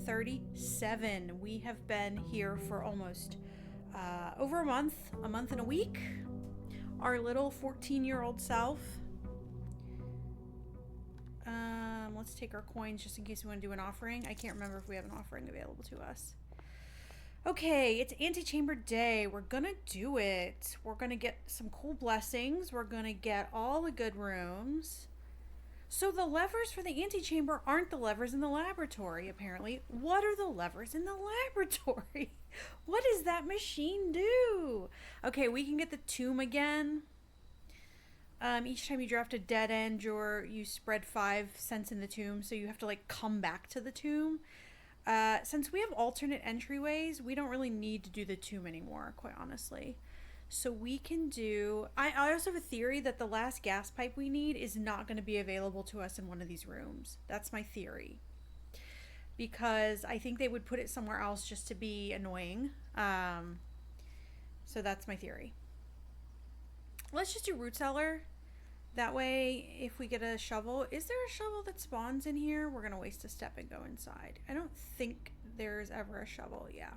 37. We have been here for almost over a month and a week. Our little 14-year-old self. Let's take our coins just in case we want to do an offering. I can't remember if we have an offering available to us. Okay, it's antechamber day. We're gonna do it. We're gonna get some cool blessings. We're gonna get all the good rooms. So the levers for the antechamber aren't the levers in the laboratory, apparently. What are the levers in the laboratory? What does that machine do? Okay, we can get the tomb again. Each time you draft a dead end, you spread 5 cents in the tomb, so you have to like come back to the tomb. Since we have alternate entryways, we don't really need to do the tomb anymore, quite honestly. So we can do... I also have a theory that the last gas pipe we need is not going to be available to us in one of these rooms. That's my theory. Because I think they would put it somewhere else just to be annoying. So that's my theory. Let's just do root cellar. That way, if we get a shovel... Is there a shovel that spawns in here? We're going to waste a step and go inside. I don't think there's ever a shovel. Yeah.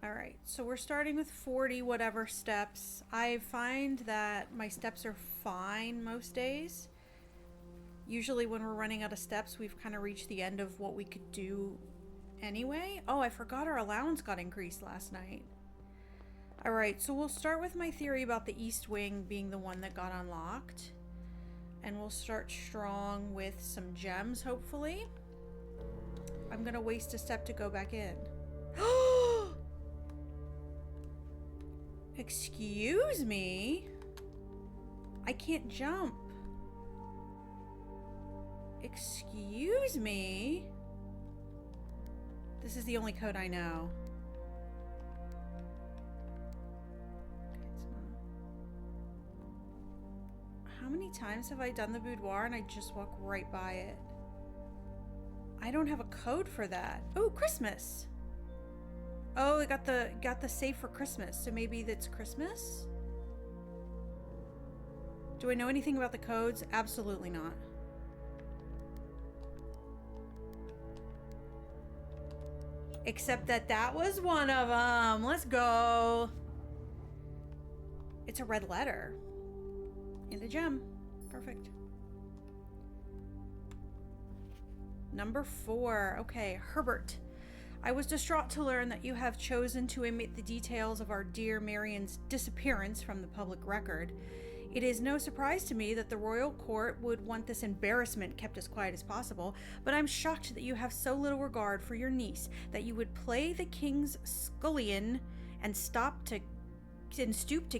Alright, so we're starting with 40 whatever steps. I find that my steps are fine most days. Usually when we're running out of steps, we've kind of reached the end of what we could do anyway. Oh, I forgot our allowance got increased last night. Alright, so we'll start with my theory about the east wing being the one that got unlocked. And we'll start strong with some gems, hopefully. I'm gonna waste a step to go back in. Excuse me? I can't jump. Excuse me? This is the only code I know. Okay, it's not. How many times have I done the boudoir and I just walk right by it? I don't have a code for that. Oh, Christmas! Oh, I got the save for Christmas, so maybe that's Christmas? Do I know anything about the codes? Absolutely not. Except that was one of them. Let's go. It's a red letter. And a gem. Perfect. Number 4. Okay, Herbert. I was distraught to learn that you have chosen to omit the details of our dear Marion's disappearance from the public record. It is no surprise to me that the royal court would want this embarrassment kept as quiet as possible, but I'm shocked that you have so little regard for your niece that you would play the king's scullion and stoop to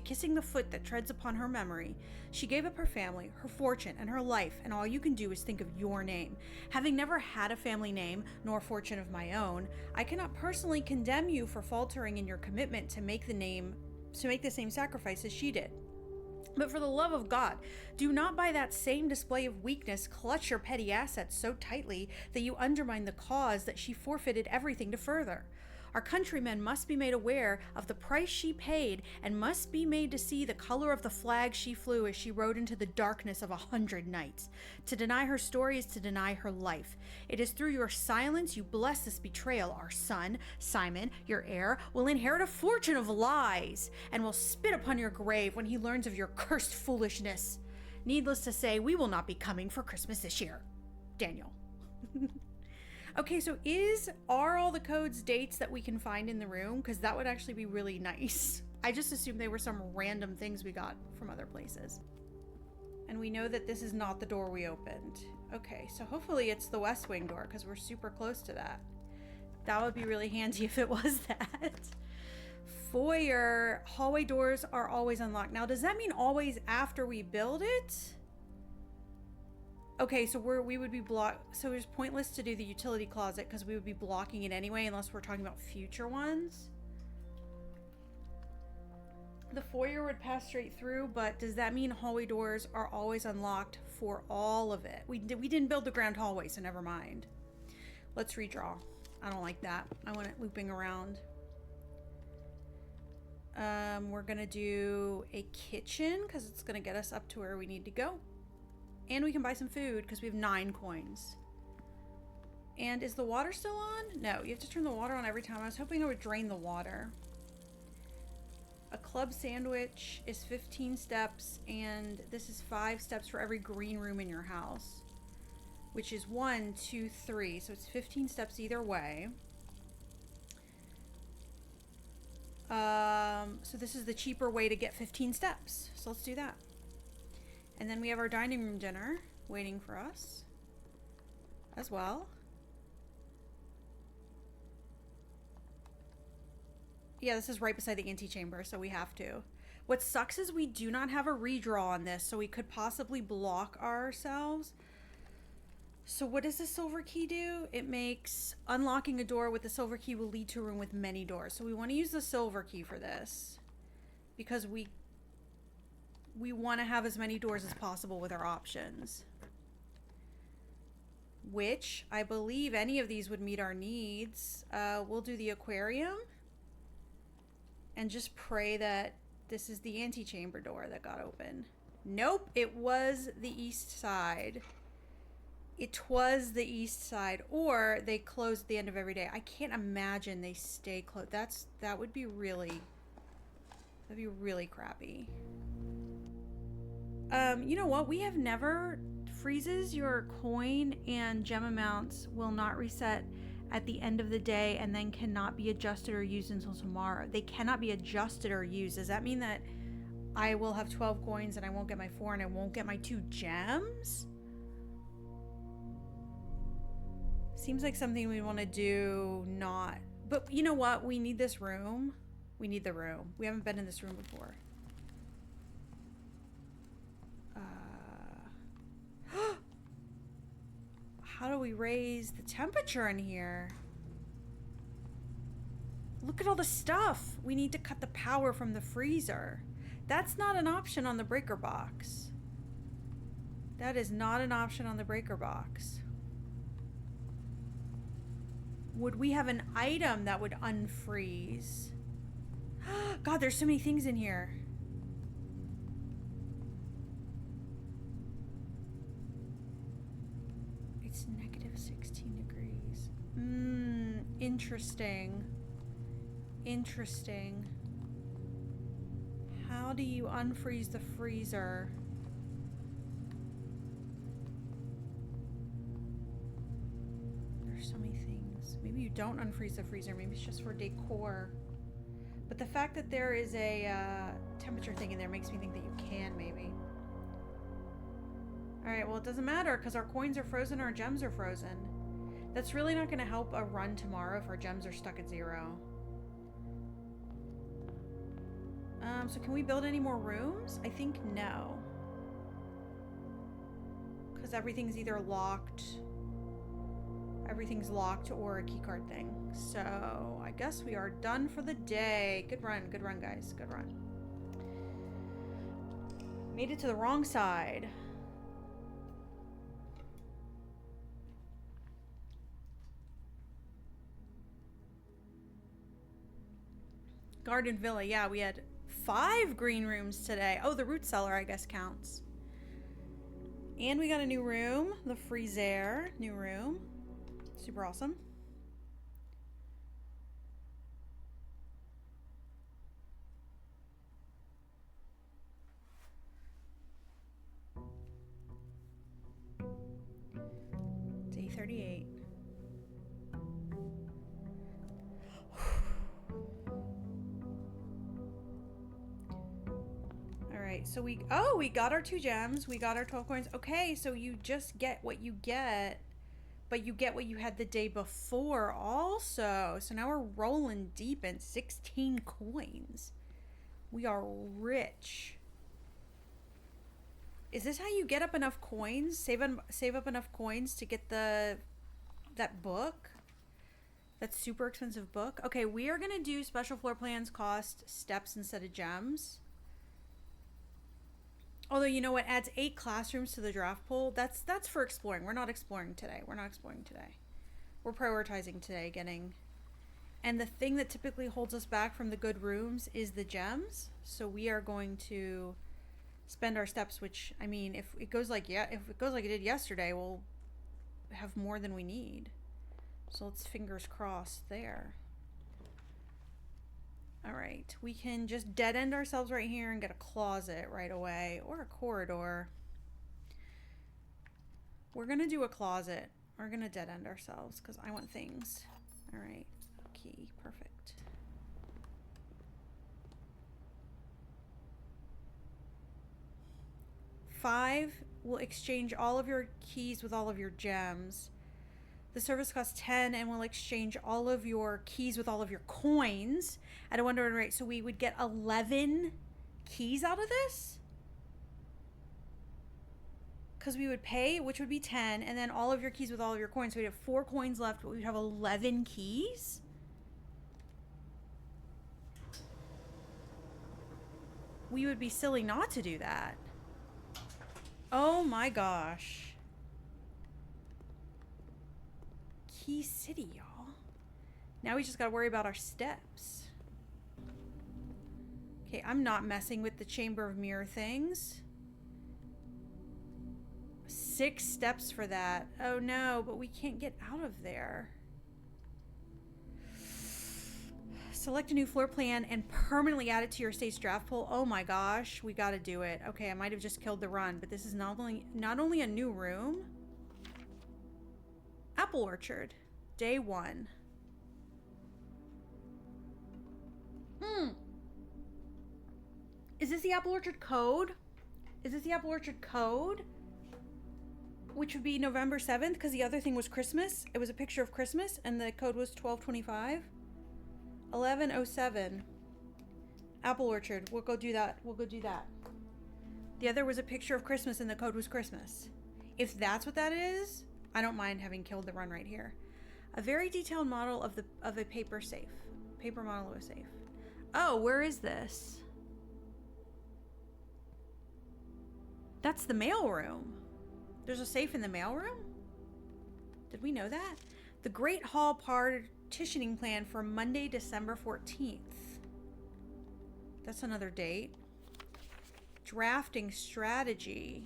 kissing the foot that treads upon her memory. She gave up her family, her fortune, and her life, and all you can do is think of your name. Having never had a family name, nor fortune of my own, I cannot personally condemn you for faltering in your commitment to make the same sacrifice as she did. But for the love of God, do not by that same display of weakness clutch your petty assets so tightly that you undermine the cause that she forfeited everything to further. Our countrymen must be made aware of the price she paid and must be made to see the color of the flag she flew as she rode into the darkness of 100 nights. To deny her story is to deny her life. It is through your silence you bless this betrayal. Our son, Simon, your heir, will inherit a fortune of lies and will spit upon your grave when he learns of your cursed foolishness. Needless to say, we will not be coming for Christmas this year. Daniel. Okay, so are all the codes dates that we can find in the room? Because that would actually be really nice. I just assumed they were some random things we got from other places. And we know that this is not the door we opened. Okay, so hopefully it's the west wing door because we're super close to that. That would be really handy if it was that. Foyer. Hallway doors are always unlocked. Now, does that mean always after we build it? Okay, so we would be so it's pointless to do the utility closet because we would be blocking it anyway unless we're talking about future ones. The foyer would pass straight through, but does that mean hallway doors are always unlocked for all of it? We didn't build the grand hallway, so never mind. Let's redraw. I don't like that. I want it looping around. We're gonna do a kitchen because it's gonna get us up to where we need to go. And we can buy some food because we have 9 coins. And is the water still on? No, you have to turn the water on every time. I was hoping it would drain the water. A club sandwich is 15 steps, and this is 5 steps for every green room in your house, which is 1, 2, 3. So it's 15 steps either way. So this is the cheaper way to get 15 steps. So let's do that. And then we have our dining room dinner waiting for us as well. Yeah, this is right beside the antechamber, so we have to. What sucks is we do not have a redraw on this, so we could possibly block ourselves. So what does the silver key do? It makes unlocking a door with the silver key will lead to a room with many doors. So we want to use the silver key for this because we want to have as many doors as possible with our options. Which I believe any of these would meet our needs. We'll do the aquarium and just pray that this is the antechamber door that got open. Nope, it was the east side. It was the east side, or they close at the end of every day. I can't imagine they stay closed. That would be really, that'd be really crappy. You know what? We have never freezes your coin and gem amounts will not reset at the end of the day and then cannot be adjusted or used until tomorrow. They cannot be adjusted or used. Does that mean that I will have 12 coins and I won't get my 4 and I won't get my 2 gems? Seems like something we want to do not. But you know what? We need this room. We need the room. We haven't been in this room before. How do we raise the temperature in here? Look at all the stuff. We need to cut the power from the freezer. That's not an option on the breaker box. That is not an option on the breaker box. Would we have an item that would unfreeze? God, there's so many things in here. It's negative 16 degrees. Interesting. Interesting. How do you unfreeze the freezer? There's so many things. Maybe you don't unfreeze the freezer. Maybe it's just for decor. But the fact that there is a temperature thing in there makes me think that you can, maybe. Alright, well, it doesn't matter because our coins are frozen, our gems are frozen. That's really not going to help a run tomorrow if our gems are stuck at 0. So can we build any more rooms? I think no. Because everything's either locked. Everything's locked or a keycard thing. So I guess we are done for the day. Good run, guys. Good run. Made it to the wrong side. Garden Villa, yeah, we had 5 green rooms today. Oh, the root cellar, I guess, counts. And we got a new room, the freezer, new room. Super awesome. Day 38. So we got our 2 gems, we got our 12 coins. Okay, so you just get what you get, but you get what you had the day before also. So now we're rolling deep in 16 coins. We are rich. Is this how you get up enough coins? Save up enough coins to get that book? That super expensive book? Okay, we are gonna do special floor plans cost steps instead of gems. Although, you know what, adds 8 classrooms to the draft pool. That's for exploring. We're not exploring today. We're prioritizing today getting. And the thing that typically holds us back from the good rooms is the gems. So we are going to spend our steps, which, I mean, if it goes like it did yesterday, we'll have more than we need. So let's fingers crossed there. All right, we can just dead end ourselves right here and get a closet right away, or a corridor. We're gonna do a closet. We're gonna dead end ourselves because I want things. All right, key, perfect. Five will exchange all of your keys with all of your gems. The service costs 10 and will exchange all of your keys with all of your coins at a 1-to-1 rate. So we would get 11 keys out of this? Because we would pay, which would be 10, and then all of your keys with all of your coins. So we'd have 4 coins left, but we'd have 11 keys? We would be silly not to do that. Oh my gosh. Key City, y'all. Now we just gotta worry about our steps. Okay, I'm not messing with the Chamber of Mirror things. 6 steps for that. Oh no, but we can't get out of there. Select a new floor plan and permanently add it to your estate's draft pool. Oh my gosh, we gotta do it. Okay, I might have just killed the run, but this is not only a new room. Apple Orchard, day 1. Is this the Apple Orchard code? Is this the Apple Orchard code? Which would be November 7th, because the other thing was Christmas. It was a picture of Christmas, and the code was 1225. 1107. Apple Orchard. We'll go do that. We'll go do that. The other was a picture of Christmas, and the code was Christmas. If that's what that is, I don't mind having killed the run right here. A very detailed model of a paper safe. Paper model of a safe. Oh, where is this? That's the mail room. There's a safe in the mail room? Did we know that? The Great Hall partitioning plan for Monday, December 14th. That's another date. Drafting strategy.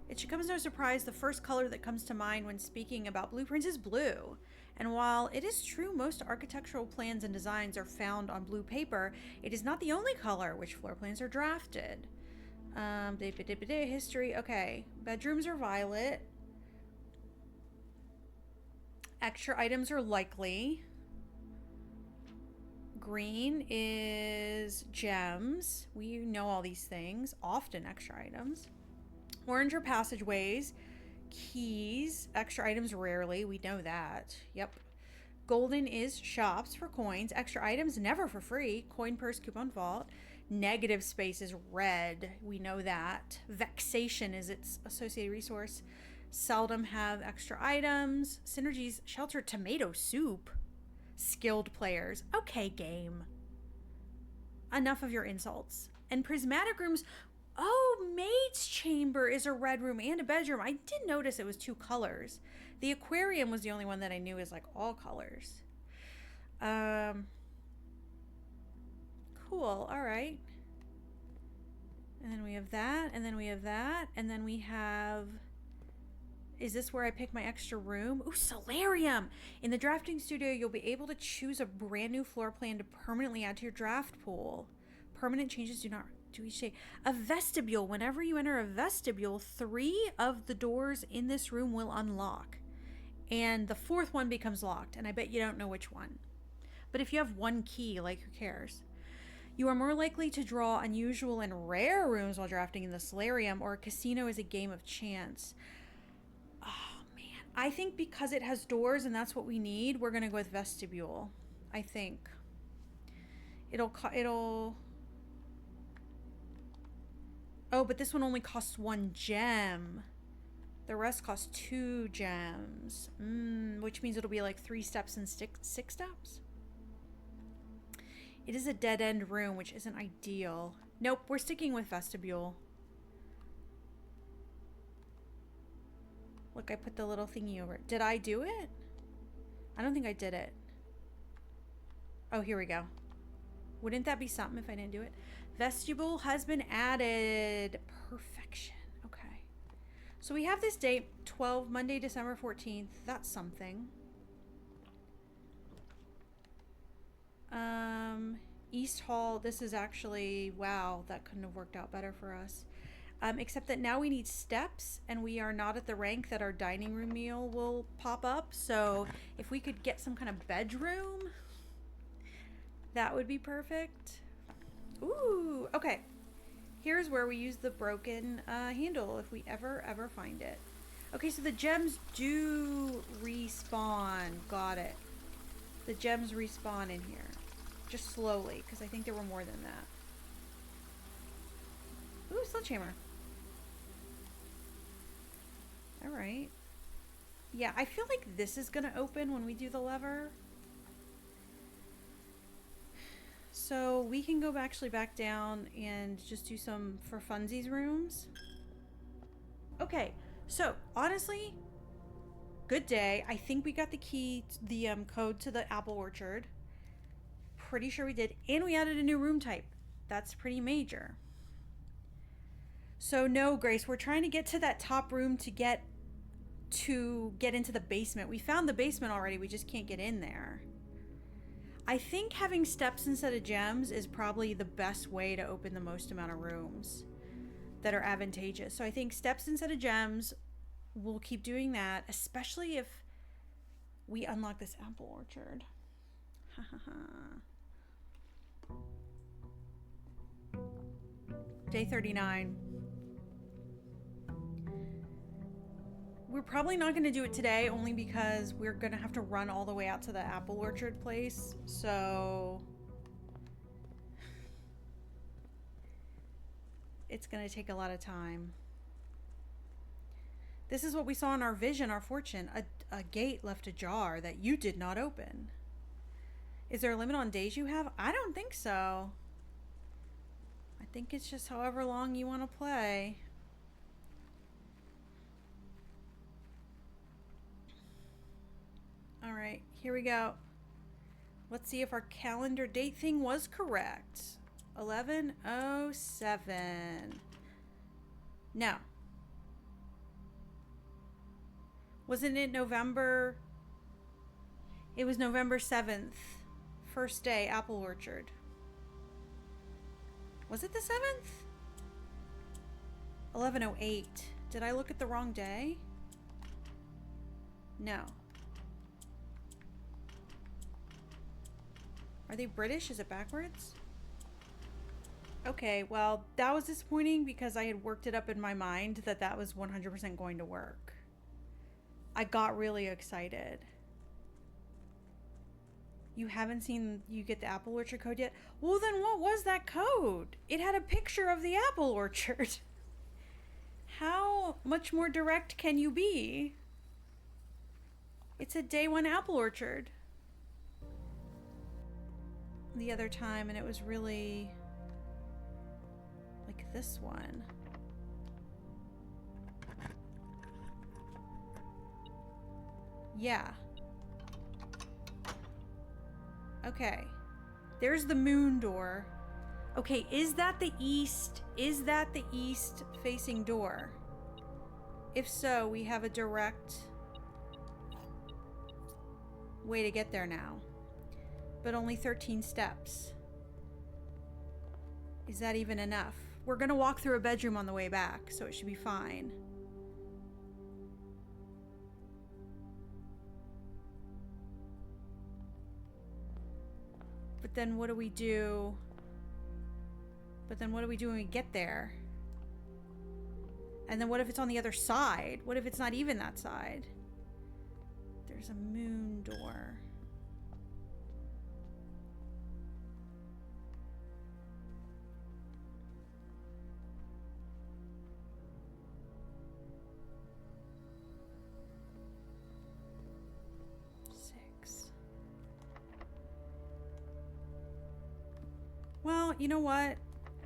It should come as no surprise, the first color that comes to mind when speaking about blueprints is blue. And while it is true most architectural plans and designs are found on blue paper, it is not the only color which floor plans are drafted. History. Okay. Bedrooms are violet. Extra items are likely. Green is gems. We know all these things. Often extra items. Orange are passageways. Keys. Extra items rarely. We know that. Yep. Golden is shops for coins. Extra items never for free. Coin purse, coupon vault. Negative space is red. We know that. Vexation is its associated resource. Seldom have extra items. Synergies, sheltered tomato soup. Skilled players. Okay, game. Enough of your insults. And prismatic rooms. Oh, maid's chamber is a red room and a bedroom. I did notice it was 2 colors. The aquarium was the only one that I knew is like all colors. Cool. All right. And then we have that, and then we have that, and then we have... Is this where I pick my extra room? Ooh, solarium! In the drafting studio, you'll be able to choose a brand new floor plan to permanently add to your draft pool. Permanent changes do not do each day. A vestibule. Whenever you enter a vestibule, 3 of the doors in this room will unlock. And the 4th one becomes locked, and I bet you don't know which one. But if you have 1 key, like, who cares? You are more likely to draw unusual and rare rooms while drafting in the solarium, or a casino is a game of chance. Oh, man. I think because it has doors and that's what we need, we're going to go with vestibule. I think. It'll... Oh, but this one only costs 1 gem. The rest costs 2 gems. Which means it'll be like 3 steps and 6 steps? It is a dead-end room, which isn't ideal. Nope, we're sticking with vestibule. Look, I put the little thingy over it. Did I do it? I don't think I did it. Oh, here we go. Wouldn't that be something if I didn't do it? Vestibule has been added. Perfection. Okay. So we have this date, Monday, December 14th. That's something. East Hall. This is actually, wow, that couldn't have worked out better for us. Except that now we need steps, and we are not at the rank that our dining room meal will pop up. So if we could get some kind of bedroom, that would be perfect. Ooh, okay. Here's where we use the broken handle if we ever find it. Okay, so the gems do respawn. Got it. The gems respawn in here. Just slowly, because I think there were more than that. Ooh, sledgehammer. Alright. Yeah, I feel like this is going to open when we do the lever. So we can go actually back down and just do some for funsies rooms. Okay, so honestly, good day. I think we got the key, the code to the apple orchard. Pretty sure we did. And we added a new room type. That's pretty major. So no, Grace, we're trying to get to that top room to get into the basement. We found the basement already. We just can't get in there. I think having steps instead of gems is probably the best way to open the most amount of rooms that are advantageous. So I think steps instead of gems, we'll keep doing that, especially if we unlock this apple orchard. Day 39. We're probably not going to do it today, only because we're going to have to run all the way out to the apple orchard place. So it's going to take a lot of time. This is what we saw in our vision, our fortune. A gate left ajar that you did not open. Is there a limit on days you have? I don't think so. I think it's just however long you want to play. All right, here we go. Let's see if our calendar date thing was correct. 11/07. No. Wasn't it November? It was November 7th. First day, apple orchard. Was it the 7th? 11/08. Did I look at the wrong day? No. Are they British? Is it backwards? Okay, well, that was disappointing because I had worked it up in my mind that that was 100% going to work. I got really excited. You haven't seen you get the apple orchard code yet? Well, then what was that code? It had a picture of the apple orchard. How much more direct can you be? It's a day one apple orchard. The other time, and it was really like this one. Yeah. Okay. There's the moon door. Okay, is that the east? Is that the east facing door? If so, we have a direct way to get there now. But only 13 steps. Is that even enough? We're gonna walk through a bedroom on the way back, so it should be fine. But then what do we do? But then what do we do when we get there? And then what if it's on the other side? What if it's not even that side? There's a moon door. Well, you know what?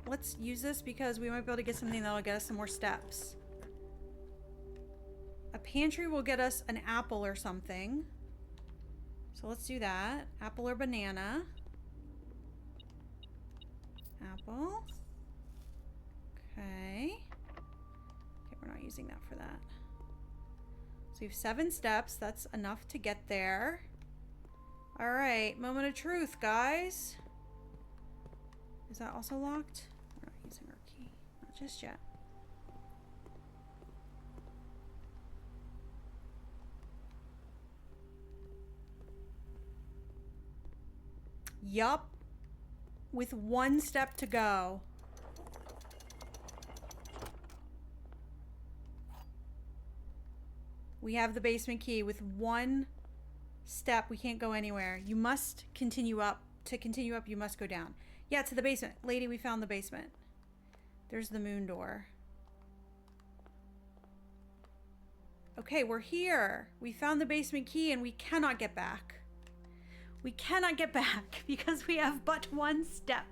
Let's use this because we might be able to get something that'll get us some more steps. A pantry will get us an apple or something. So let's do that. Apple or banana. Apple. Okay. Okay, we're not using that for that. So we have 7 steps. That's enough to get there. All right, moment of truth, guys. Is that also locked? We're not using our key. Not just yet. Yup. With one step to go. We have the basement key. With one step, we can't go anywhere. You must continue up. To continue up, you must go down. Yeah, to the basement. Lady, we found the basement. There's the moon door. Okay, we're here. We found the basement key and we cannot get back. We cannot get back because we have but one step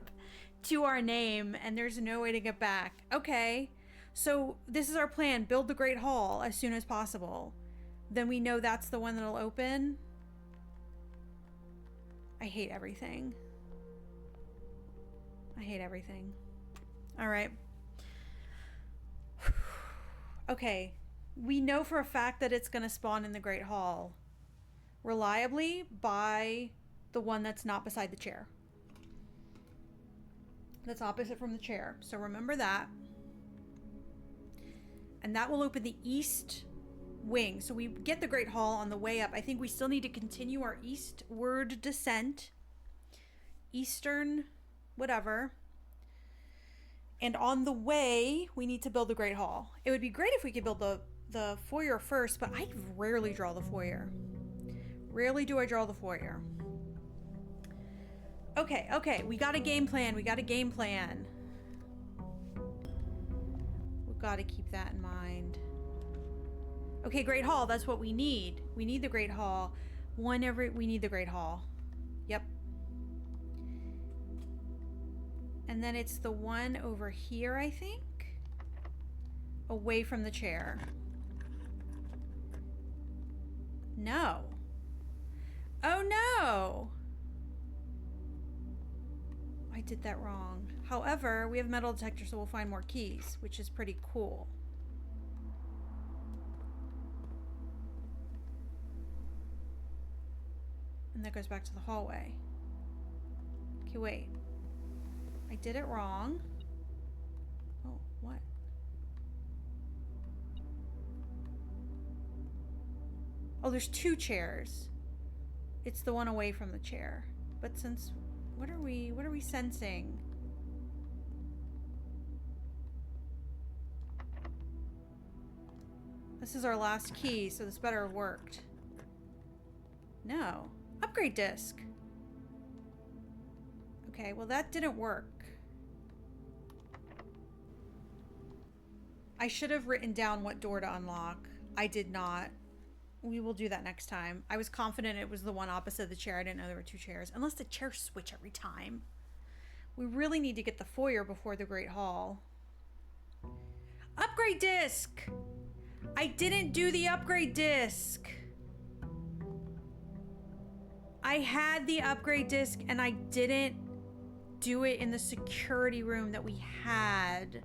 to our name and there's no way to get back. Okay, so this is our plan. Build the Great Hall as soon as possible. Then we know that's the one that'll open. I hate everything. I hate everything. All right. Okay. We know for a fact that it's going to spawn in the Great Hall reliably by the one that's not beside the chair. That's opposite from the chair. So remember that. And that will open the east wing. So we get the Great Hall on the way up. I think we still need to continue our eastward descent. Eastern, whatever. And on the way, we need to build the Great Hall. It would be great if we could build the foyer first, but I rarely draw the foyer. Rarely do I draw the foyer. Okay, we got a game plan. We got a game plan. We've got to keep that in mind. Okay, Great Hall, that's what we need. We need the Great Hall. We need the Great Hall. Yep. And then it's the one over here, I think. Away from the chair. No. Oh no! I did that wrong. However, we have metal detector, so we'll find more keys, which is pretty cool. And that goes back to the hallway. Okay, wait. I did it wrong. Oh, what? Oh, there's two chairs. It's the one away from the chair. But since, what are we sensing? This is our last key, so this better have worked. No. Upgrade disc. Okay, well that didn't work. I should have written down what door to unlock. I did not. We will do that next time. I was confident it was the one opposite the chair. I didn't know there were two chairs. Unless the chairs switch every time. We really need to get the foyer before the Great Hall. Upgrade disc! I didn't do the upgrade disc. I had the upgrade disc and I didn't do it in the security room that we had.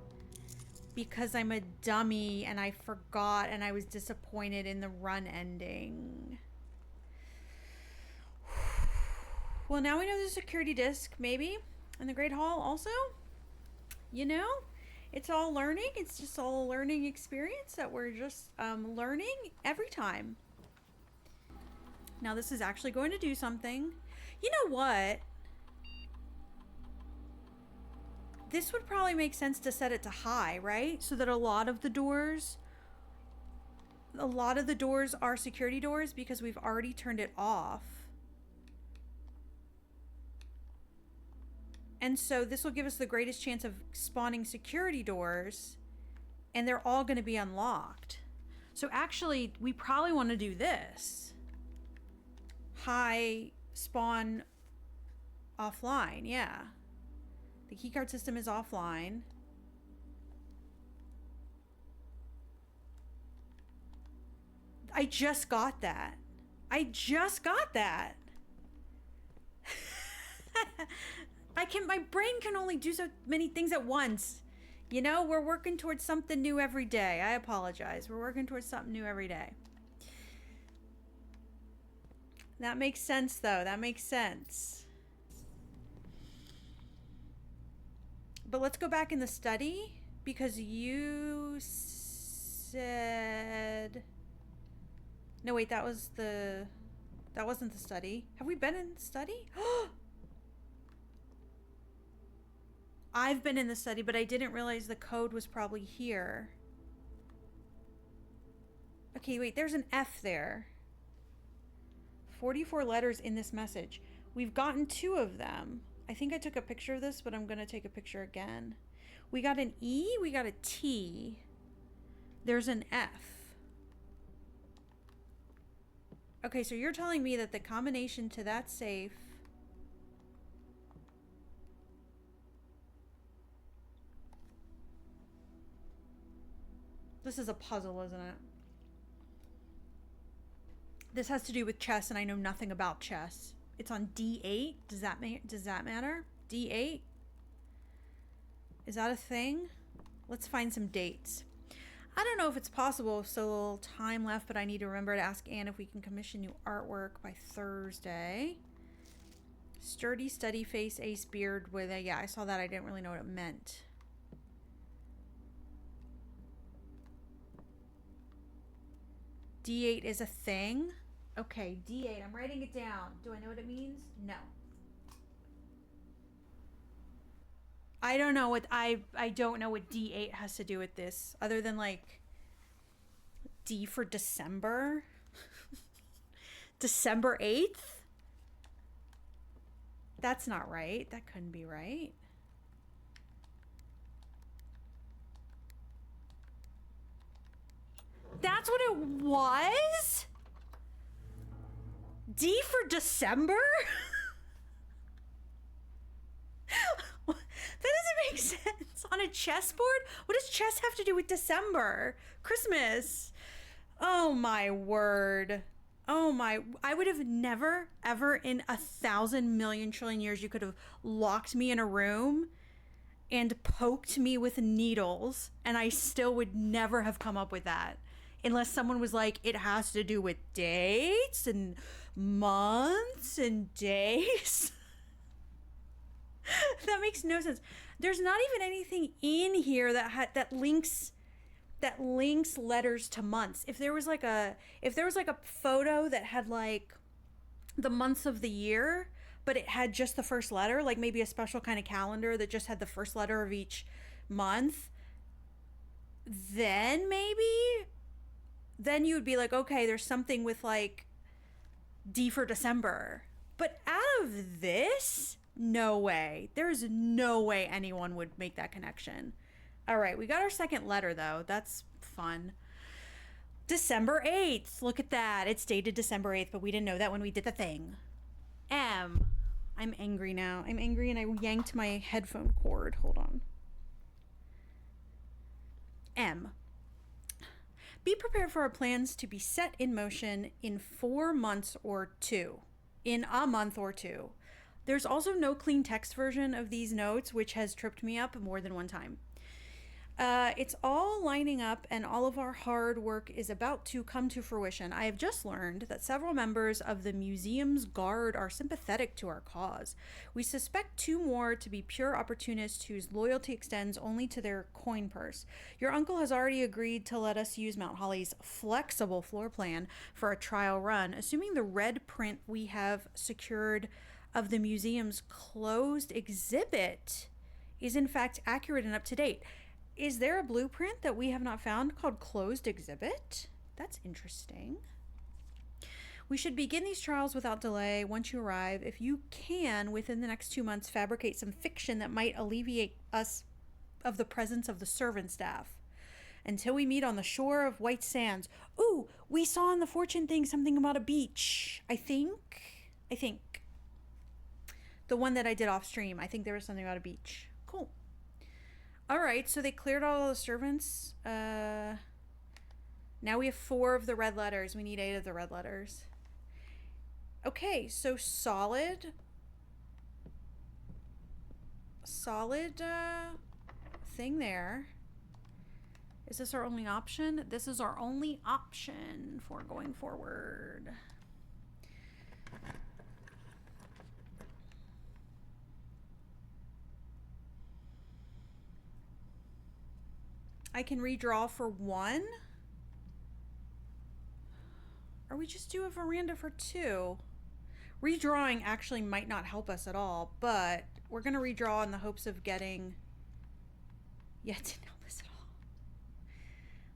Because I'm a dummy and I forgot and I was disappointed in the run ending. Well, now we know there's a security disc, maybe, in the Great Hall also. You know, it's all learning. It's just all a learning experience that we're just learning every time. Now this is actually going to do something. You know what? This would probably make sense to set it to high, right? So that a lot of the doors are security doors because we've already turned it off. And so this will give us the greatest chance of spawning security doors, and they're all going to be unlocked. So actually, we probably want to do this. High spawn offline, yeah. The keycard system is offline. I just got that. I just got that. My brain can only do so many things at once. You know, we're working towards something new every day. I apologize. We're working towards something new every day. That makes sense, though. That makes sense. But let's go back in the study because you said... No, wait, that wasn't the study. Have we been in the study? I've been in the study, but I didn't realize the code was probably here. Okay, wait, there's an F there. 44 letters in this message. We've gotten 2 of them. I think I took a picture of this, but I'm gonna take a picture again. We got an E, we got a T. There's an F. Okay, so you're telling me that the combination to that safe... This is a puzzle, isn't it? This has to do with chess, and I know nothing about chess. It's on D8. Does that matter? D8? Is that a thing? Let's find some dates. I don't know if it's possible, so a little time left, but I need to remember to ask Anne if we can commission new artwork by Thursday. Sturdy, steady face, ace beard with a... Yeah, I saw that. I didn't really know what it meant. D8 is a thing? Okay, D8. I'm writing it down. Do I know what it means? No. I don't know what I don't know what D8 has to do with this other than like D for December. December 8th? That's not right. That couldn't be right. That's what it was? D for December? That doesn't make sense. On a chessboard? What does chess have to do with December? Christmas. Oh my word. Oh my. I would have never, ever in 1,000 million trillion years you could have locked me in a room and poked me with needles and I still would never have come up with that. Unless someone was like, it has to do with dates and months and days. That makes no sense. There's not even anything in here that links letters to months. If there was like a photo that had like the months of the year, but it had just the first letter, like maybe a special kind of calendar that just had the first letter of each month, then you would be like, okay, there's something with like D for December. But out of this, no way. There's no way anyone would make that connection. All right, we got our second letter though. That's fun. December 8th. Look at that. It's dated December 8th, but we didn't know that when we did the thing. M. I'm angry now. I'm angry and I yanked my headphone cord. Hold on. M. Be prepared for our plans to be set in motion in 4 months or 2. In a month or 2. There's also no clean text version of these notes, which has tripped me up more than one time. It's all lining up and all of our hard work is about to come to fruition. I have just learned that several members of the museum's guard are sympathetic to our cause. We suspect 2 more to be pure opportunists whose loyalty extends only to their coin purse. Your uncle has already agreed to let us use Mount Holly's flexible floor plan for a trial run, assuming the red print we have secured of the museum's closed exhibit is in fact accurate and up to date. Is there a blueprint that we have not found called closed exhibit? That's interesting. We should begin these trials without delay once you arrive. If you can, within the next 2 months, fabricate some fiction that might alleviate us of the presence of the servant staff. Until we meet on the shore of White Sands. Ooh, we saw in the fortune thing something about a beach. I think. The one that I did off stream. I think there was something about a beach. Cool. All right, so they cleared all the servants. Now we have 4 of the red letters. We need 8 of the red letters. Okay, so solid thing there. Is this our only option? This is our only option for going forward. I can redraw for 1. Or we just do a veranda for 2. Redrawing actually might not help us at all, but we're going to redraw in the hopes of getting... Yeah, it didn't help us at all.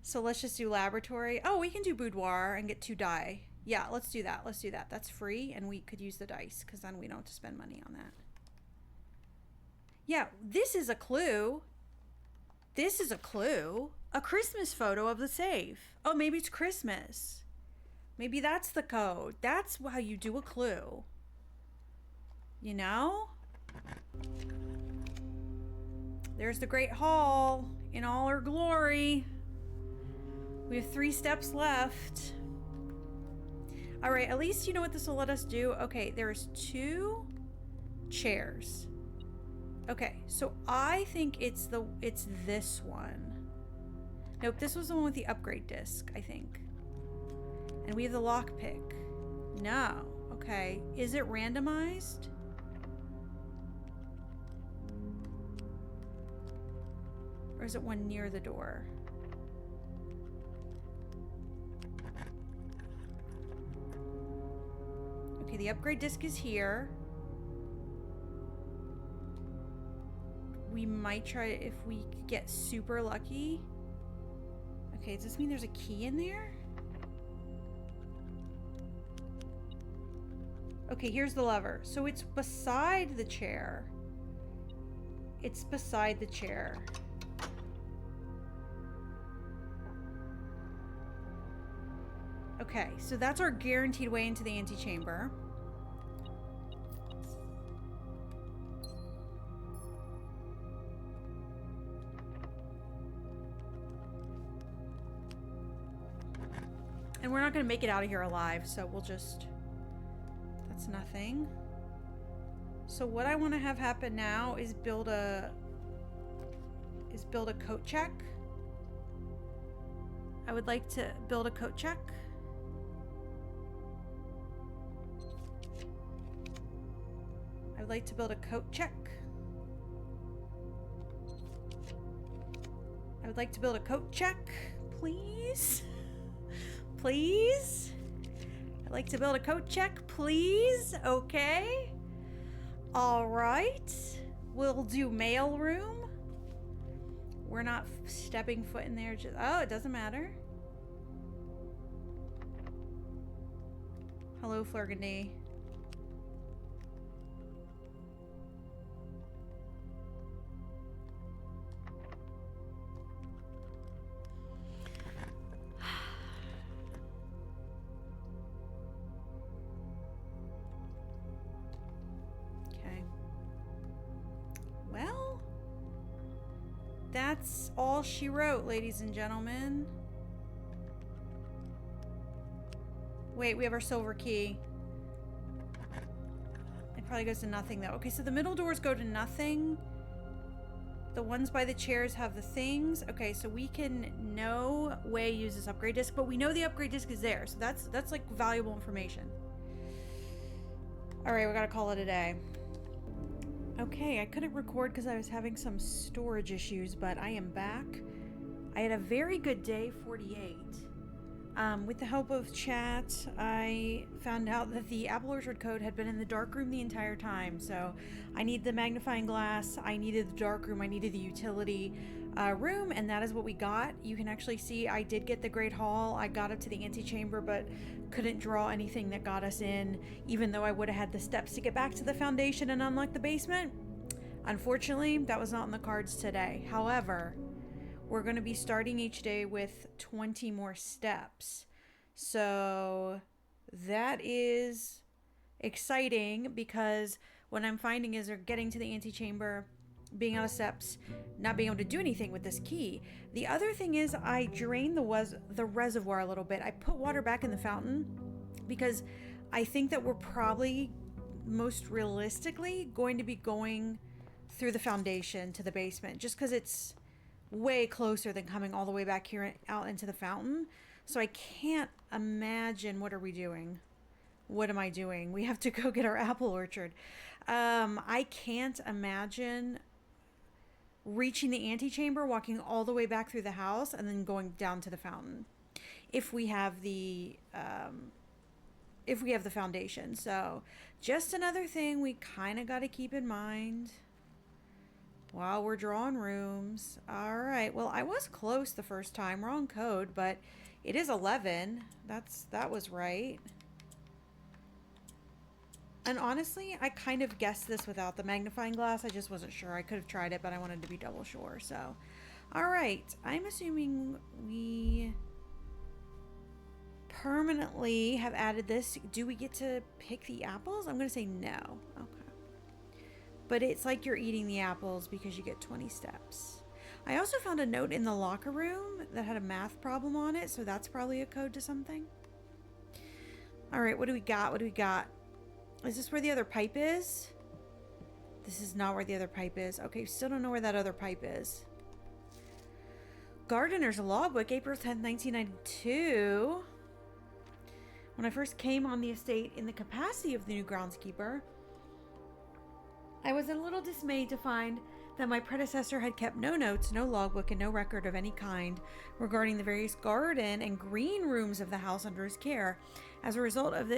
So let's just do laboratory. Oh, we can do boudoir and get 2 die. Yeah, let's do that. Let's do that. That's free, and we could use the dice, because then we don't have to spend money on that. Yeah, this is a clue. This is a clue. A Christmas photo of the safe. Oh, maybe it's Christmas. Maybe that's the code. That's how you do a clue. You know? There's the Great Hall in all her glory. We have 3 steps left. All right, at least you know what this will let us do. Okay, there's 2 chairs. Okay, so I think it's this one. Nope, this was the one with the upgrade disc, I think. And we have the lockpick. No. Okay, is it randomized? Or is it one near the door? Okay, the upgrade disc is here. We might try if we get super lucky. Okay, does this mean there's a key in there? Okay, here's the lever. So it's beside the chair. It's beside the chair. Okay, so that's our guaranteed way into the antechamber. And we're not going to make it out of here alive, so we'll just... That's nothing. So what I want to have happen now is build a coat check. I would like to build a coat check. I would like to build a coat check. I would like to build a coat check, please. Please. I'd like to build a coat check, please. Okay. All right. We'll do mail room. We're not stepping foot in there. Just, oh, it doesn't matter. Hello, Flurgandy. That's all she wrote, ladies and gentlemen. Wait, we have our silver key. It probably goes to nothing, though. Okay, so the middle doors go to nothing. The ones by the chairs have the things. Okay, so we can no way use this upgrade disc, but we know the upgrade disc is there. So that's like valuable information. All right, we gotta call it a day. Okay, I couldn't record because I was having some storage issues, but I am back. I had a very good day 48. With the help of chat, I found out that the Apple Orchard code had been in the dark room the entire time. So I need the magnifying glass, I needed the dark room, I needed the utility room, and that is what we got. You can actually see I did get the Great Hall. I got up to the antechamber, but couldn't draw anything that got us in, even though I would have had the steps to get back to the foundation and unlock the basement. Unfortunately, that was not on the cards today. However, we're going to be starting each day with 20 more steps. So that is exciting, because what I'm finding is they're getting to the antechamber, being out of steps, not being able to do anything with this key. The other thing is I drained the reservoir a little bit. I put water back in the fountain because I think that we're probably most realistically going to be going through the foundation to the basement, just because it's way closer than coming all the way back here out into the fountain. So I can't imagine. What are we doing? What am I doing? We have to go get our apple orchard. I can't imagine reaching the antechamber, walking all the way back through the house, and then going down to the fountain. If we have the foundation. So just another thing we kind of got to keep in mind while we're drawing rooms. All right. Well, I was close the first time. Wrong code, but it is 11. That was right. And honestly, I kind of guessed this without the magnifying glass. I just wasn't sure. I could have tried it, but I wanted to be double sure. So, all right. I'm assuming we permanently have added this. Do we get to pick the apples? I'm going to say no. Okay. But it's like you're eating the apples because you get 20 steps. I also found a note in the locker room that had a math problem on it, so that's probably a code to something. All right, what do we got? What do we got? Is this where the other pipe is? This is not where the other pipe is. Okay, still don't know where that other pipe is. Gardener's logbook, April 10th, 1992. When I first came on the estate in the capacity of the new groundskeeper, I was a little dismayed to find that my predecessor had kept no notes, no logbook, and no record of any kind regarding the various garden and green rooms of the house under his care. As a result of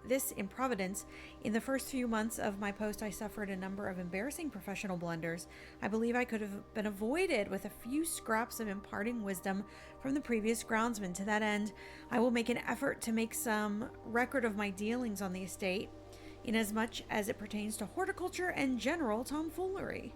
this improvidence, in the first few months of my post, I suffered a number of embarrassing professional blunders. I believe I could have been avoided with a few scraps of imparting wisdom from the previous groundsman. To that end, I will make an effort to make some record of my dealings on the estate, inasmuch as it pertains to horticulture and general tomfoolery.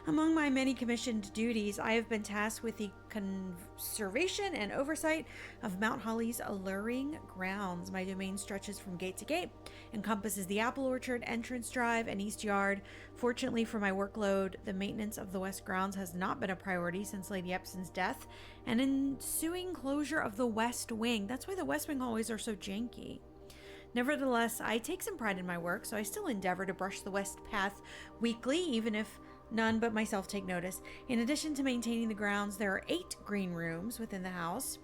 Among my many commissioned duties, I have been tasked with the conservation and oversight of Mount Holly's alluring grounds. My domain stretches from gate to gate, encompasses the apple orchard, entrance drive, and east yard. Fortunately for my workload, the maintenance of the west grounds has not been a priority since Lady Epson's death and ensuing closure of the west wing. That's why the west wing hallways are so janky. Nevertheless, I take some pride in my work, so I still endeavor to brush the west path weekly, even if none but myself take notice. In addition to maintaining the grounds, there are 8 green rooms within the house.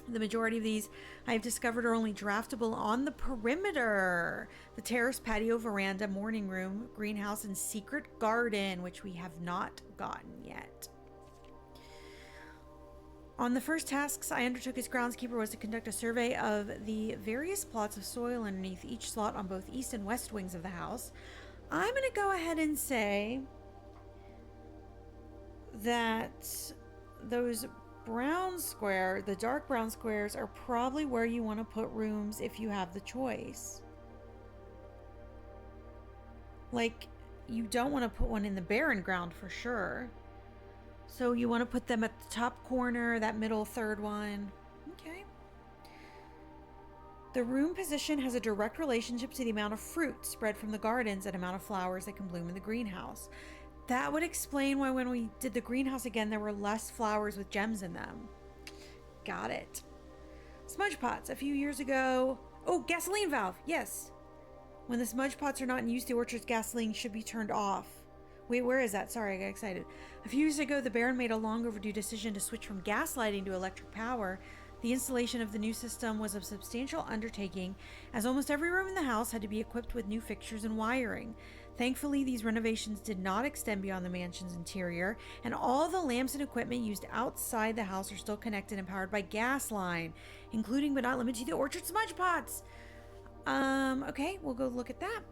The majority of these I have discovered are only draftable on the perimeter. The terrace, patio, veranda, morning room, greenhouse, and secret garden, which we have not gotten yet. On the first tasks I undertook as groundskeeper was to conduct a survey of the various plots of soil underneath each slot on both east and west wings of the house. I'm going to go ahead and say that those the dark brown squares are probably where you want to put rooms if you have the choice. Like, you don't want to put one in the barren ground for sure. So you want to put them at the top corner, that middle third one. Okay. The room position has a direct relationship to the amount of fruit spread from the gardens and amount of flowers that can bloom in the greenhouse. That would explain why when we did the greenhouse again, there were less flowers with gems in them. Got it. Smudge pots. A few years ago... Oh, gasoline valve. Yes. When the smudge pots are not in use, the orchard's gasoline should be turned off. Wait, where is that? Sorry, I got excited. A few years ago, the Baron made a long overdue decision to switch from gas lighting to electric power. The installation of the new system was a substantial undertaking, as almost every room in the house had to be equipped with new fixtures and wiring. Thankfully, these renovations did not extend beyond the mansion's interior, and all the lamps and equipment used outside the house are still connected and powered by gas line, including but not limited to the orchard smudge pots. Okay, we'll go look at that.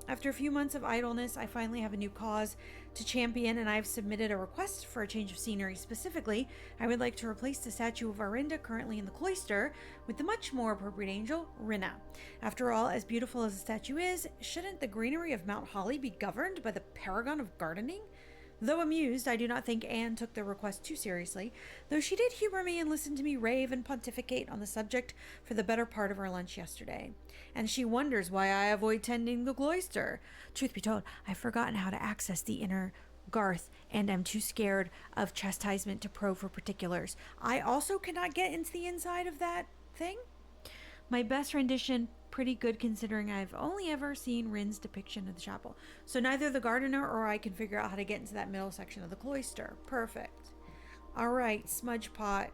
After a few months of idleness, I finally have a new cause to champion, and I've submitted a request for a change of scenery. Specifically, I would like to replace the statue of Arinda currently in the cloister with the much more appropriate angel, Rinna. After all, as beautiful as the statue is, shouldn't the greenery of Mount Holly be governed by the paragon of gardening? Though amused, I do not think Anne took the request too seriously, though she did humor me and listen to me rave and pontificate on the subject for the better part of our lunch yesterday. And she wonders why I avoid tending the cloister. Truth be told, I've forgotten how to access the inner garth and am too scared of chastisement to probe for particulars. I also cannot get into the inside of that thing. My best rendition, pretty good considering I've only ever seen Rin's depiction of the chapel. So neither the gardener or I can figure out how to get into that middle section of the cloister. Perfect. All right, smudge pot.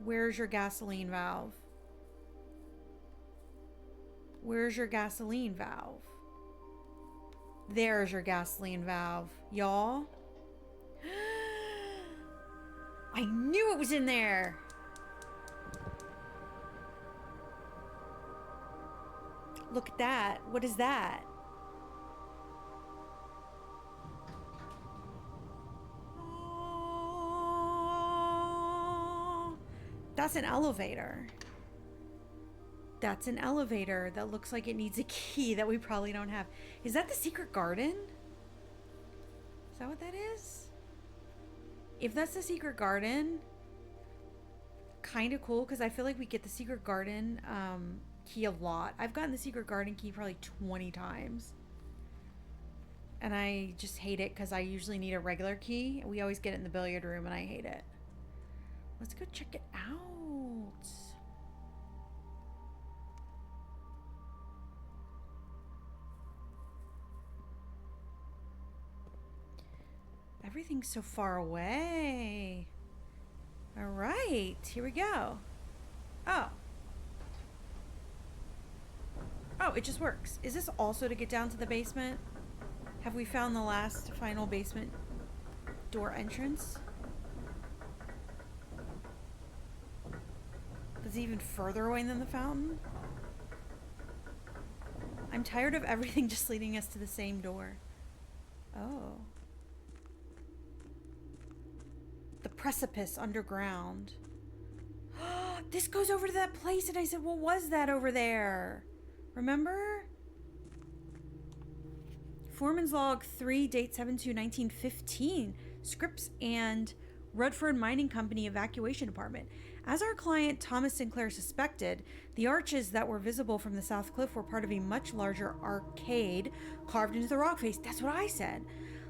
Where's your gasoline valve? Where's your gasoline valve? There's your gasoline valve, y'all. I knew it was in there. Look at that. What is that? Oh, that's an elevator. That's an elevator that looks like it needs a key that we probably don't have. Is that the secret garden? Is that what that is? If that's the secret garden, kind of cool, because I feel like we get the secret garden key a lot. I've gotten the secret garden key probably 20 times. And I just hate it because I usually need a regular key. We always get it in the billiard room and I hate it. Let's go check it out. Everything's so far away. All right, here we go. Oh, it just works. Is this also to get down to the basement? Have we found the last final basement door entrance? Is it even further away than the fountain? I'm tired of everything just leading us to the same door. Oh. The precipice underground. This goes over to that place, and I said, what was that over there? Remember? Foreman's Log 3, date 7/2/1915. Scripps and Rutherford Mining Company Evacuation Department. As our client Thomas Sinclair suspected, the arches that were visible from the south cliff were part of a much larger arcade carved into the rock face. That's what I said.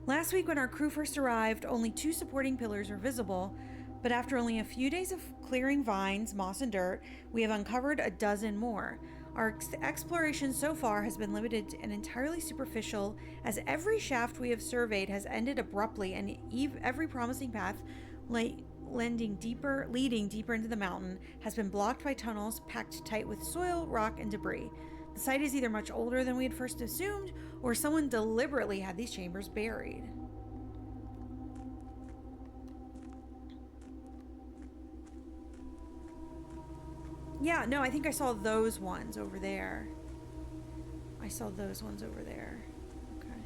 Last week when our crew first arrived, only 2 supporting pillars were visible, but after only a few days of clearing vines, moss, and dirt, we have uncovered a dozen more. Our exploration so far has been limited and entirely superficial, as every shaft we have surveyed has ended abruptly, and every promising path leading deeper into the mountain has been blocked by tunnels packed tight with soil, rock, and debris. The site is either much older than we had first assumed, or someone deliberately had these chambers buried. Yeah, no, I think I saw those ones over there. Okay.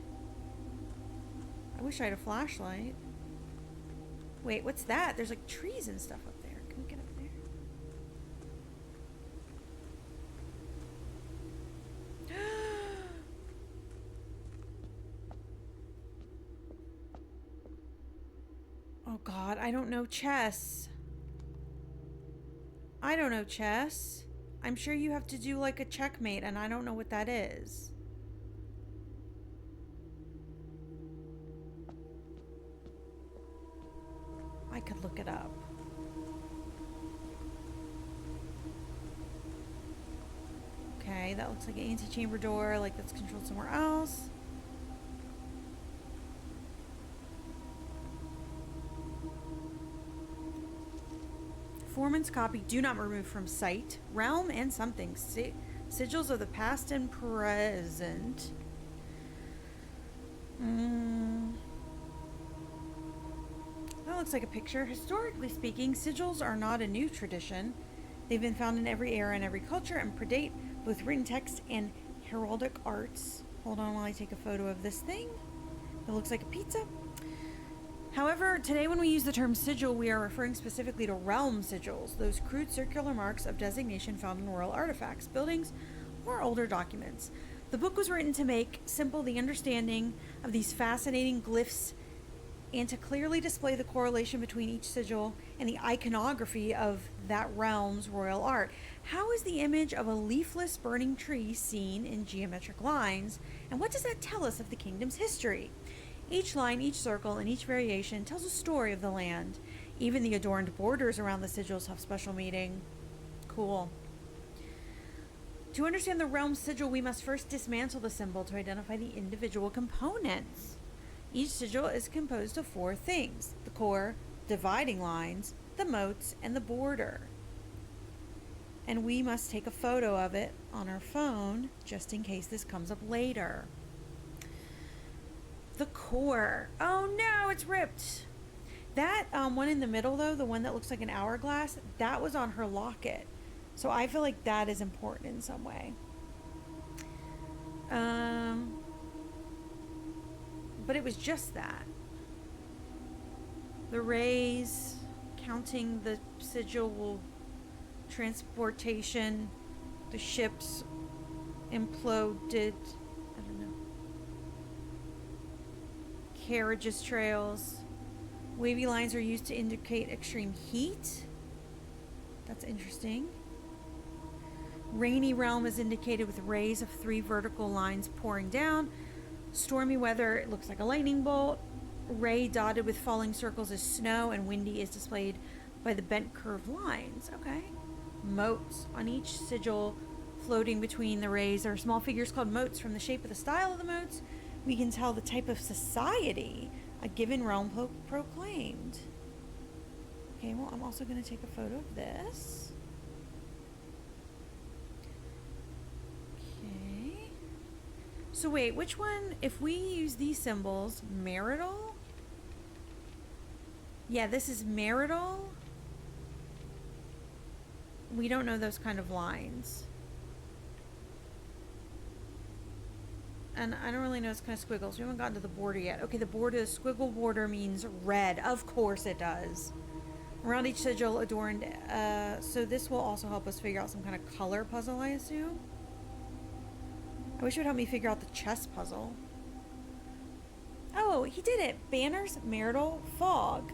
I wish I had a flashlight. Wait, what's that? There's like trees and stuff up there. Can we get up there? Oh God, I don't know chess. I'm sure you have to do like a checkmate, and I don't know what that is. I could look it up. Okay, that looks like an antechamber door, like that's controlled somewhere else. Foreman's copy, do not remove from sight. Realm and something. Sigils of the past and present. That looks like a picture. Historically speaking, sigils are not a new tradition. They've been found in every era and every culture and predate both written text and heraldic arts. Hold on while I take a photo of this thing. It looks like a pizza. However, today when we use the term sigil, we are referring specifically to realm sigils, those crude circular marks of designation found in royal artifacts, buildings, or older documents. The book was written to make simple the understanding of these fascinating glyphs and to clearly display the correlation between each sigil and the iconography of that realm's royal art. How is the image of a leafless burning tree seen in geometric lines, and what does that tell us of the kingdom's history? Each line, each circle, and each variation tells a story of the land. Even the adorned borders around the sigils have special meaning. Cool. To understand the realm sigil, we must first dismantle the symbol to identify the individual components. Each sigil is composed of 4 things: the core, dividing lines, the moats, and the border. And we must take a photo of it on our phone just in case this comes up later. The core. Oh no, it's ripped. That one in the middle, though, the one that looks like an hourglass, that was on her locket. So I feel like that is important in some way. But it was just that. The rays, counting the sigil transportation, the ships imploded. I don't know. Carriages trails. Wavy lines are used to indicate extreme heat. That's interesting. Rainy realm is indicated with rays of 3 vertical lines pouring down. Stormy weather, it looks like a lightning bolt. Ray dotted with falling circles is snow, and windy is displayed by the bent curved lines. Okay. Motes on each sigil floating between the rays. There are small figures called motes. From the shape of the style of the motes, we can tell the type of society a given realm proclaimed. Okay, well, I'm also going to take a photo of this. Okay. So wait, which one, if we use these symbols, marital? Yeah, this is marital. We don't know those kind of lines. And I don't really know, it's kind of squiggles. We haven't gotten to the border yet. Okay, the border, the squiggle border means red. Of course it does. Around each sigil adorned. So this will also help us figure out some kind of color puzzle, I assume. I wish it would help me figure out the chess puzzle. Oh, he did it. Banners, marital, fog.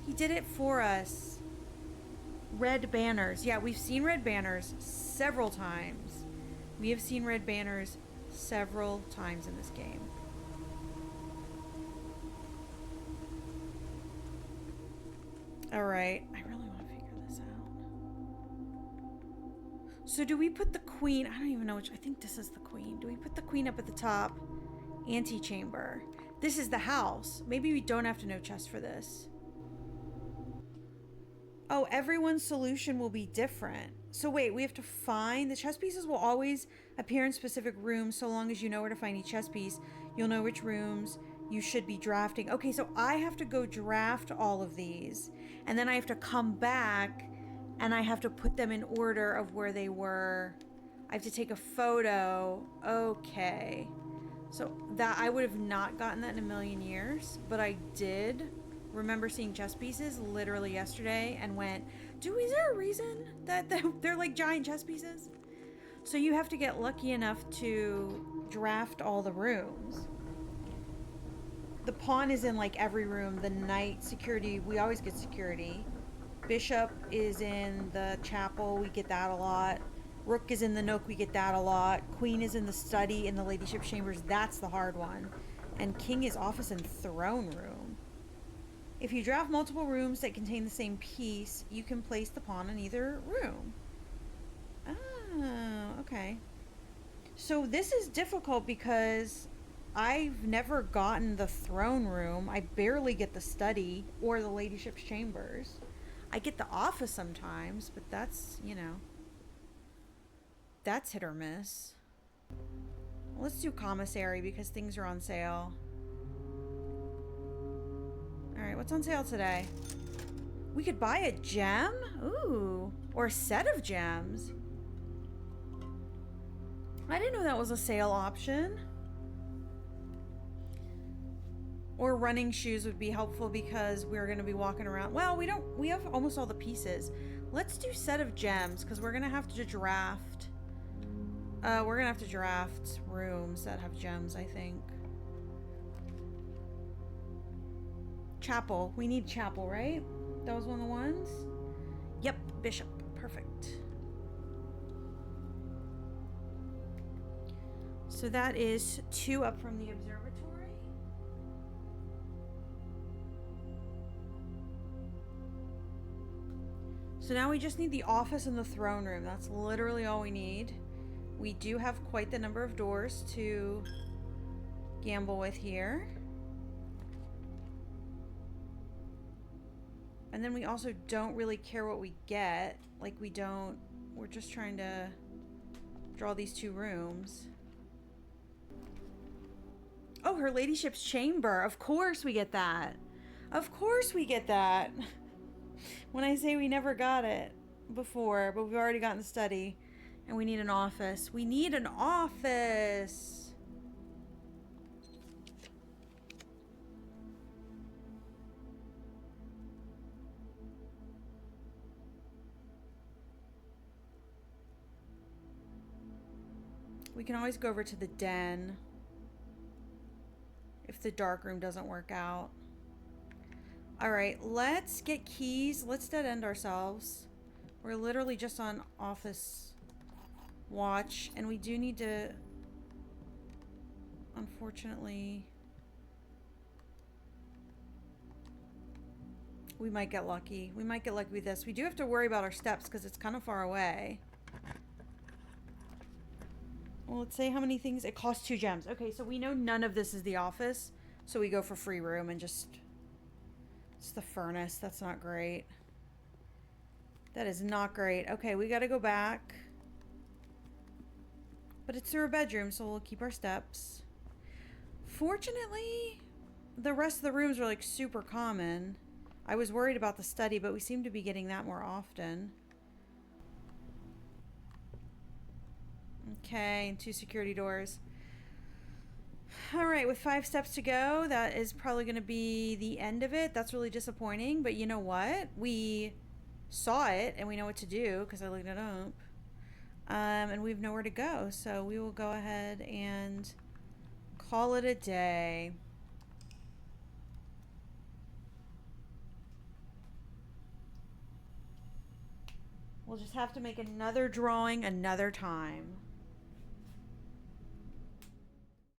He did it for us. Red banners. Yeah, we've seen red banners several times. We have seen red banners several times in this game. Alright, I really want to figure this out. So do we put the queen, I don't even know which, I think this is the queen. Do we put the queen up at the top? Antechamber. This is the house. Maybe we don't have to know chess for this. Oh, everyone's solution will be different. So wait, we have to find, the chess pieces will always appear in specific rooms so long as you know where to find each chess piece. You'll know which rooms you should be drafting. Okay, so I have to go draft all of these, and then I have to come back and I have to put them in order of where they were. I have to take a photo. Okay. So that, I would have not gotten that in a million years, but I did remember seeing chess pieces literally yesterday and went, is there a reason that they're like giant chess pieces? So you have to get lucky enough to draft all the rooms. The pawn is in like every room. The knight, security, we always get security. Bishop is in the chapel, we get that a lot. Rook is in the nook, we get that a lot. Queen is in the study, in the ladyship chambers, that's the hard one. And king is office and throne room. If you draft multiple rooms that contain the same piece, you can place the pawn in either room. Oh, okay. So this is difficult because I've never gotten the throne room. I barely get the study or the ladyship's chambers. I get the office sometimes, but that's, you know, that's hit or miss. Let's do commissary because things are on sale. Alright, what's on sale today? We could buy a gem? Ooh. Or a set of gems. I didn't know that was a sale option. Or running shoes would be helpful because we're going to be walking around. Well, we have almost all the pieces. Let's do set of gems because we're going to have to draft. We're going to have to draft rooms that have gems, I think. Chapel. We need chapel, right? That was one of the ones? Yep, bishop. Perfect. So that is 2 up from the observatory. So now we just need the office and the throne room. That's literally all we need. We do have quite the number of doors to gamble with here. And then we also don't really care what we get. Like we're just trying to draw these 2 rooms. her ladyship's chamber. Of course we get that. Of course we get that. When I say we never got it before, but we've already gotten the study. And we need an office. We need an office. We can always go over to the den if the dark room doesn't work out. All right, let's get keys. Let's dead end ourselves. We're literally just on office watch, and we do need to, unfortunately, we might get lucky. We might get lucky with this. We do have to worry about our steps because it's kind of far away. Well, let's say how many things. It costs 2 gems. Okay, so we know none of this is the office, so we go for free room and just... It's the furnace. That's not great. That is not great. Okay, we gotta go back. But it's through a bedroom, so we'll keep our steps. Fortunately, the rest of the rooms are like super common. I was worried about the study, but we seem to be getting that more often. Okay, and 2 security doors. All right, with 5 steps to go, that is probably going to be the end of it. That's really disappointing, but you know what? We saw it, and we know what to do because I looked it up. And we have nowhere to go, so we will go ahead and call it a day. We'll just have to make another drawing another time.